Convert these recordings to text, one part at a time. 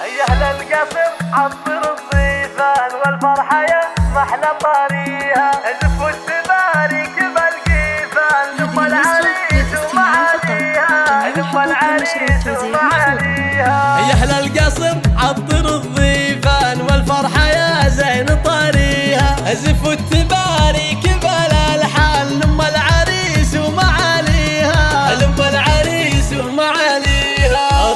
هيا أهل القصر عطر الضيفان والفرحة يا محلى طاريها، زف والتبارك بالقيفان ثم العريس ومعاليها، ثم العريس ومعاليها. هيا أهل القصر عطر الضيفان والفرحة يا زين طاريها، زف والتبارك بالالحان ثم العريس ومعاليها، ثم العريس ومعاليها.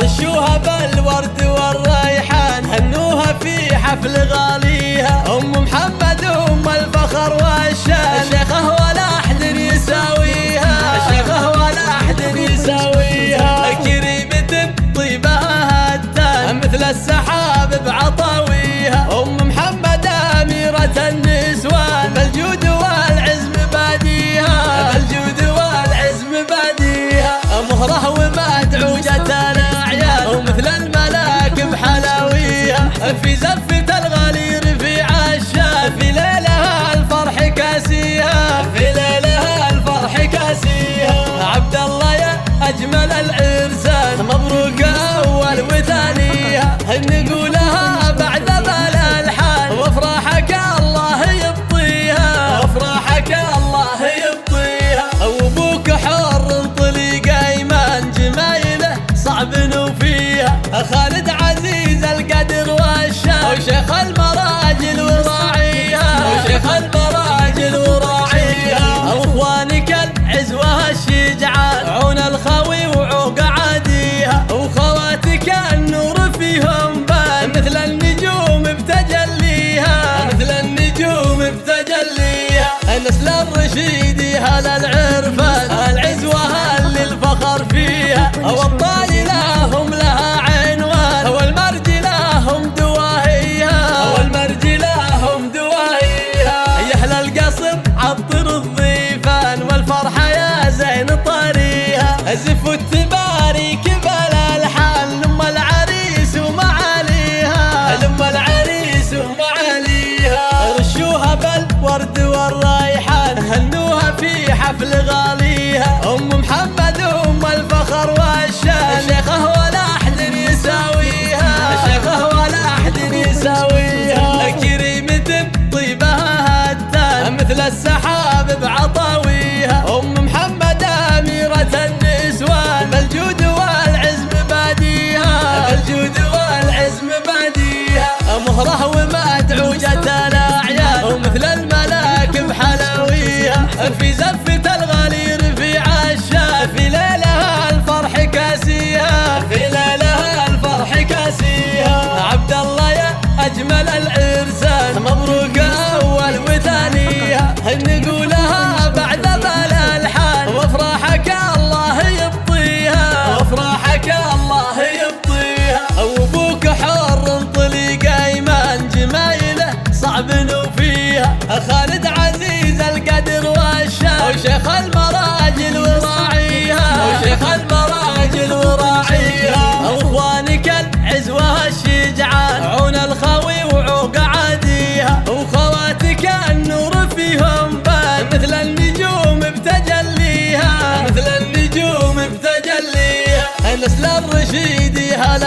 رشوها بالورد والريحان هنوها في حفل غاليها، ام محمد ام الفخر والشان، شيخه ولا احد يساويها، شيخه ولا احد يساويها. كريمة طيبها هتان مثل السحاب بعطاويها، ام محمد اميرة النسوان، بالجود والعز مباديها، بالجود والعز مباديها. مهره ومدعوجة الاعيان ومثل الملاك بحلاويها، في زفة الغالي رفيع الشان، في ليلها الفرح كاسيها، في ليلها الفرح كاسيها. عبد الله يا اجمل العرسان مبروك اول وثانيها، نقولها بعد بالالحان وافراحك الله يبطيها، وافراحك الله يبطيها. وابوك حر طليق ايمان جمايله صعب نوفيها، خالد عزيز القدر والشان، وشيخ المراجل وراعيها، وشيخ المراجل وراعيها. واخوانك العزوه الشجعان عون الخوي وعوق عاديها، وخواتك النور فيهم بان مثل النجوم بتجليها، مثل النجوم بتجليها. نسل الرشيد هل العرفان العزوه اللي الفخر فيها، والطايله هم لها عنوان، والمرجله هم دواهيها، والمرجله هم دواهيها. يا اهل القصر عطر الضيفان والفرحه يا زين طاريها، زف والتبارك بالالحان ثم العريس ومعاليها، ثم العريس ومعاليها. رشوها بالورد والريحان هنوها في حفل غاليها، ام محمد ام الفخر والشان، شيخه ولا احد يساويها، شيخه ولا احد يساويها. كريمة طيبها هتان مثل السحاب بعطاويها، ام محمد اميرة النسوان، بالجود والعز مباديها، بالجود والعز مباديها. مهره ومدعوجة الاعيان ومثل الملاك بحلاويها، في زفة الغالي رفيع الشان، في ليلها الفرح كاسيها، في ليلها الفرح كاسيها. عبد الله يا اجمل العرسان مبروك اول وثانيها، نقولها بعد بالالحان وافراحك الله يبطيها، وافراحك الله يبطيها. وابوك حر طليق ايمان جمايله صعب نوفيها، خالد عزيز القدر والشان، وشيخ المراجل وراعيها، وشيخ المراجل وراعيها. واخوانك العزوه الشجعان عون الخوي وعوق عاديها، وخواتك النور فيهم بان مثل النجوم بتجليها، مثل النجوم بتجليها. نسل الرشيد هل